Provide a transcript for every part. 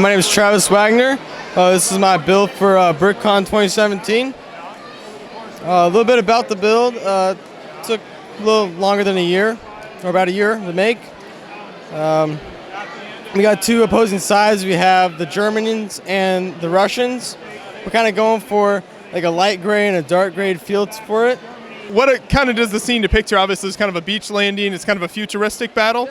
My name is Travis Wagner. This is my build for BrickCon 2017. A little bit about the build. Took a little longer than a year, or about a year to make. We got two opposing sides. We have the Germans and the Russians. We're kind of going for like a light gray and a dark gray feel for it. What it kind of does the scene depict here? Obviously, it's kind of a beach landing. It's kind of a futuristic battle.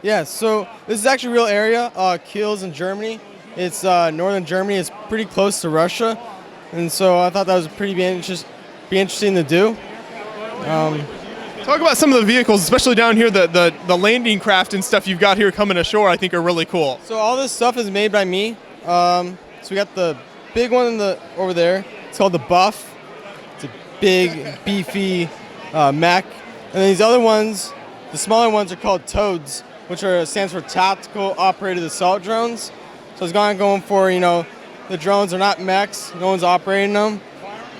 Yeah, so this is actually a real area. Kiel's in Germany. It's northern Germany. It's pretty close to Russia, and so I thought that was be interesting to do. Talk about some of the vehicles, especially down here. The landing craft and stuff you've got here coming ashore, I think, are really cool. So all this stuff is made by me. So we got the big one over there. It's called the Buff. It's a big, beefy mech, and then these other ones, the smaller ones, are called Toads, which stands for Tactical Operated Assault Drones. So it's going for, the drones are not mechs, no one's operating them.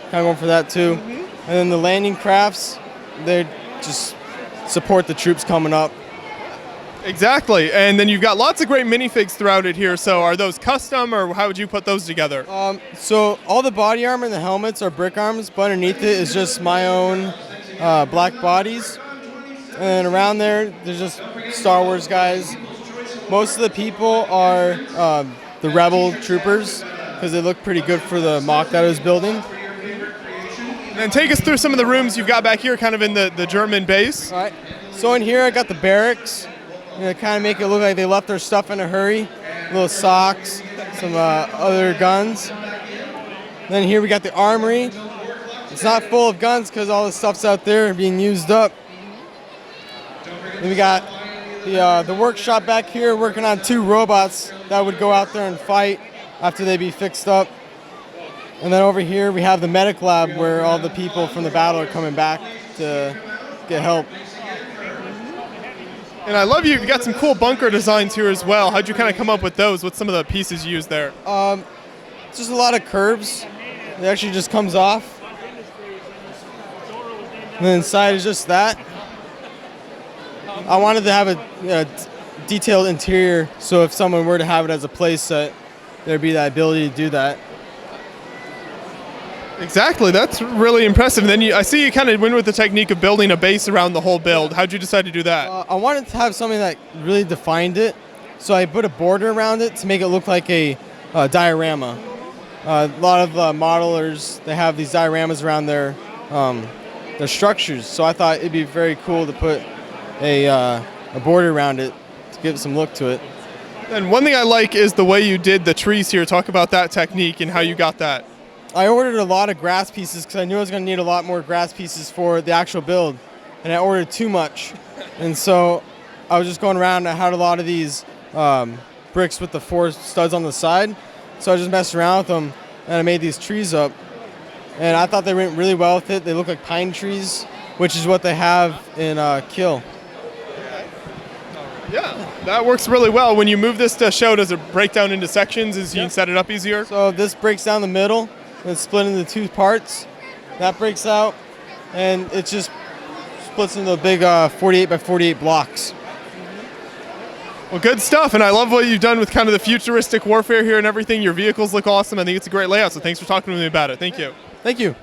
Kind of going for that too. And then the landing crafts, they just support the troops coming up. Exactly, and then you've got lots of great minifigs throughout it here. So are those custom, or how would you put those together? So all the body armor and the helmets are brick arms, but underneath it is just my own black bodies. And around there's just Star Wars guys. Most of the people are the Rebel troopers because they look pretty good for the mock that I was building. And take us through some of the rooms you've got back here, kind of in the German base. All right. So in here I got the barracks. Kind of make it look like they left their stuff in a hurry. Little socks, some other guns. Then here we got the armory. It's not full of guns because all the stuff's out there being used up. Then we got the workshop back here working on two robots that would go out there and fight after they be fixed up. And then over here we have the medic lab where all the people from the battle are coming back to get help. And I love you've got some cool bunker designs here as well. How'd you kind of come up with those? What's some of the pieces you used there? Just a lot of curves. It actually just comes off. And then inside is just that. I wanted to have a detailed interior, so if someone were to have it as a place set, there'd be that ability to do that. Exactly, that's really impressive. And then I see you kind of went with the technique of building a base around the whole build. How'd you decide to do that? I wanted to have something that really defined it, so I put a border around it to make it look like a diorama. A lot of modelers, they have these dioramas around their structures, so I thought it'd be very cool to put a border around it to give some look to it. And one thing I like is the way you did the trees here. Talk about that technique and how you got that. I ordered a lot of grass pieces because I knew I was going to need a lot more grass pieces for the actual build, and I ordered too much. And so I was just going around, and I had a lot of these bricks with the 4 studs on the side, so I just messed around with them, and I made these trees up. And I thought they went really well with it. They look like pine trees, which is what they have in Kiel. Yeah, that works really well. When you move this to show, does it break down into sections as you can set it up easier? So this breaks down the middle, and it's split into 2 parts. That breaks out, and it just splits into big 48 by 48 blocks. Well, good stuff, and I love what you've done with kind of the futuristic warfare here and everything. Your vehicles look awesome. I think it's a great layout, so thanks for talking to me about it. Thank you. Thank you.